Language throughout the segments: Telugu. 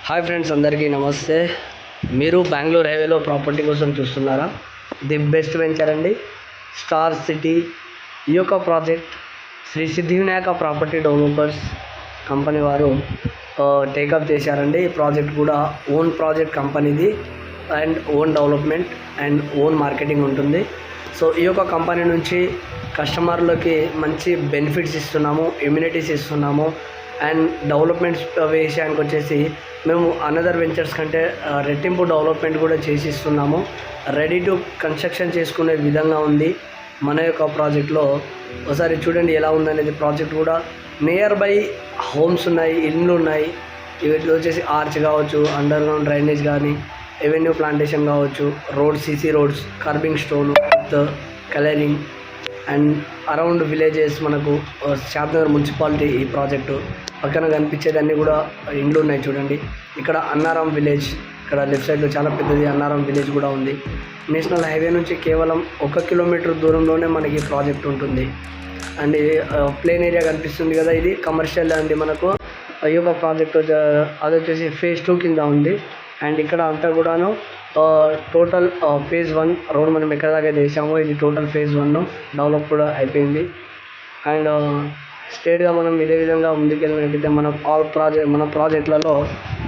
హాయ్ ఫ్రెండ్స్, అందరికీ నమస్తే. మీరు బెంగళూరు హైవేలో ప్రాపర్టీ కోసం చూస్తున్నారా? ది బెస్ట్ వెంచర్ అండి, స్టార్ సిటీ. ఈ యొక్క project Shri Siddhi Vinayaka property developers company వారు టేకప్ చేశారండి. ఈ ప్రాజెక్ట్ కూడా ఓన్ ప్రాజెక్ట్ కంపెనీది and own development and own marketing ఉంటుంది. సో ఈ యొక్క కంపెనీ నుంచి కస్టమర్లకి మంచి బెనిఫిట్స్ ఇస్తున్నాము, ఇమ్యూనిటీస్ ఇస్తున్నాము. అండ్ డెవలప్మెంట్స్ విషయానికి వచ్చేసి మేము అనదర్ వెంచర్స్ కంటే రెట్టింపు డెవలప్మెంట్ కూడా చేసి ఇస్తున్నాము. రెడీ టు కన్స్ట్రక్షన్ చేసుకునే విధంగా ఉంది మన యొక్క ప్రాజెక్ట్లో. ఒకసారి చూడండి ఎలా ఉందనేది. ప్రాజెక్ట్ కూడా నియర్ బై హోమ్స్ ఉన్నాయి, ఇళ్ళు ఉన్నాయి. వీటిలో వచ్చేసి ఆర్చ్ కావచ్చు, అండర్ గ్రౌండ్ డ్రైనేజ్ కానీ, ఎవెన్యూ ప్లాంటేషన్ కావచ్చు, road CC roads, kerbing stone, colouring and around villages. మనకు శాంతినగర్ మున్సిపాలిటీ ఈ ప్రాజెక్టు పక్కన కనిపించేది అన్నీ కూడా ఇండ్లు ఉన్నాయి చూడండి. ఇక్కడ అన్నారం విలేజ్, ఇక్కడ లెఫ్ట్ సైడ్లో చాలా పెద్దది అన్నారం విలేజ్ కూడా ఉంది. నేషనల్ హైవే నుంచి కేవలం 1 కిలోమీటర్ దూరంలోనే మనకి ప్రాజెక్ట్ ఉంటుంది. అండ్ ప్లేన్ ఏరియా కనిపిస్తుంది కదా, ఇది కమర్షియల్ అండి. మనకు ఈ యొక్క ప్రాజెక్ట్ అది వచ్చేసి ఫేజ్ 2 కింద ఉంది. అండ్ ఇక్కడ అంతా కూడాను టోటల్ ఫేజ్ 1 రోడ్ మనం ఎక్కడ దాకా వేసామో ఇది టోటల్ ఫేజ్ 1 డెవలప్ కూడా అయిపోయింది. అండ్ స్ట్రేట్గా మనం ఇదే విధంగా ముందుకెళ్ళినట్టయితే మన ప్రాజెక్టులలో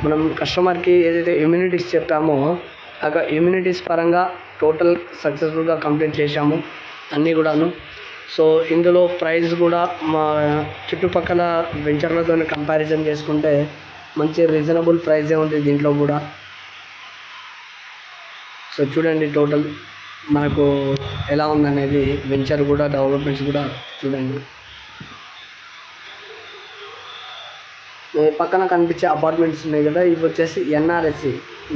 మనం కస్టమర్కి ఏదైతే ఇమ్యూనిటీస్ చెప్పామో ఆ ఇమ్యూనిటీస్ పరంగా టోటల్ సక్సెస్ఫుల్గా కంప్లీట్ చేశాము అన్నీ కూడాను. సో ఇందులో ప్రైస్ కూడా మా చుట్టుపక్కల వెంచర్లతో కంపారిజన్ చేసుకుంటే మంచి రీజనబుల్ ప్రైజే ఉంది దీంట్లో కూడా. సో చూడండి టోటల్ మనకు ఎలా ఉందనేది. వెంచర్ కూడా డెవలప్మెంట్స్ కూడా చూడండి. పక్కన కనిపించే అపార్ట్మెంట్స్ ఉన్నాయి కదా, ఇవి వచ్చేసి NRSC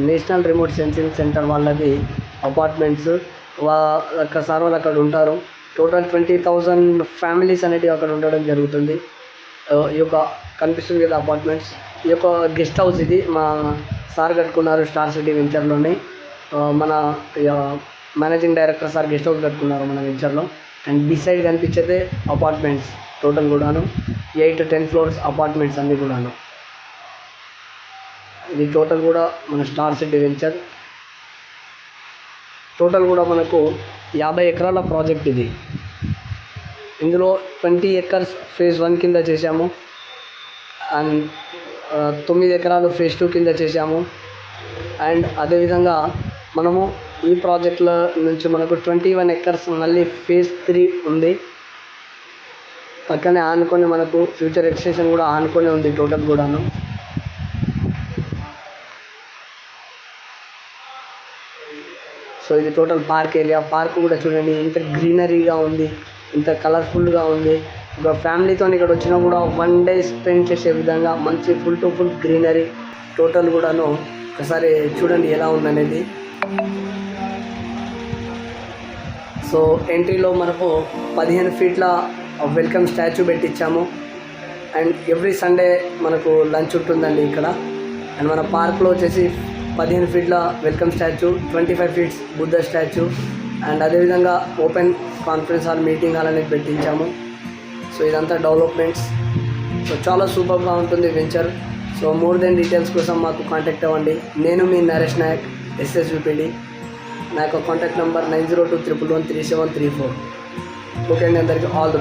national remote sensing centre వాళ్ళది అపార్ట్మెంట్స్. ఒక్కసారి వాళ్ళు అక్కడ ఉంటారు. టోటల్ 20,000 ఫ్యామిలీస్ అనేటివి అక్కడ ఉండడం జరుగుతుంది. ఈ యొక్క కనిపిస్తుంది కదా అపార్ట్మెంట్స్, ఈ యొక్క గెస్ట్ హౌస్ ఇది మా సార్ కట్టుకున్నారు స్టార్ సిటీ వెంచర్లోని. మన managing director sir guest house కట్టుకున్నారు మన వెంచర్లో. అండ్ బిసైడ్ కనిపించేదే అపార్ట్మెంట్స్ టోటల్ కూడాను 8-10 ఫ్లోర్స్ అపార్ట్మెంట్స్ అన్నీ కూడాను. ఇది టోటల్ కూడా మన స్టార్ సిటీ వెంచర్. టోటల్ కూడా మనకు 50 ఎకరాల ప్రాజెక్ట్ ఇది. ఇందులో 20 ఎకర్స్ ఫేజ్ 1 కింద చేశాము అండ్ 9 ఎకరాలు ఫేజ్ 2 కింద చేశాము. అండ్ అదేవిధంగా మనము ఈ ప్రాజెక్టుల నుంచి మనకు 21 ఎకర్స్ మళ్ళీ ఫేజ్ 3 ఉంది. పక్కనే ఆనుకొని మనకు ఫ్యూచర్ ఎక్స్టెన్షన్ కూడా ఆనుకొని ఉంది టోటల్ కూడాను. సో ఇది టోటల్ పార్క్ ఏరియా. పార్క్ కూడా చూడండి ఇంత గ్రీనరీగా ఉంది, ఇంత కలర్ఫుల్గా ఉంది. ఒక ఫ్యామిలీతో ఇక్కడ వచ్చినా కూడా 1 డే స్పెండ్ చేసే విధంగా మంచి full to full greenery total కూడాను. ఒకసారి చూడండి ఎలా ఉందనేది. సో ఎంట్రీలో మనకు 15 ఫీట్ల వెల్కమ్ స్టాచ్యూ పెట్టించాము. అండ్ ఎవ్రీ సండే మనకు లంచ్ ఉంటుందండి ఇక్కడ. అండ్ మన పార్క్లో వచ్చేసి 15 ఫీట్ల welcome statue, 25 feets Buddha statue and అదేవిధంగా open conference hall, meeting hall అనేది పెట్టించాము. సో ఇదంతా డెవలప్మెంట్స్. సో చాలా సూపర్గా ఉంటుంది venture. So more than details కోసం మాకు కాంటాక్ట్ అవ్వండి. నేను మీ నరేష్ నాయక్, SSVPD. నా యొక్క కాంటాక్ట్ నెంబర్ 9021113734. ఓకే అండి, అందరికీ ఆల్ ది బెస్ట్.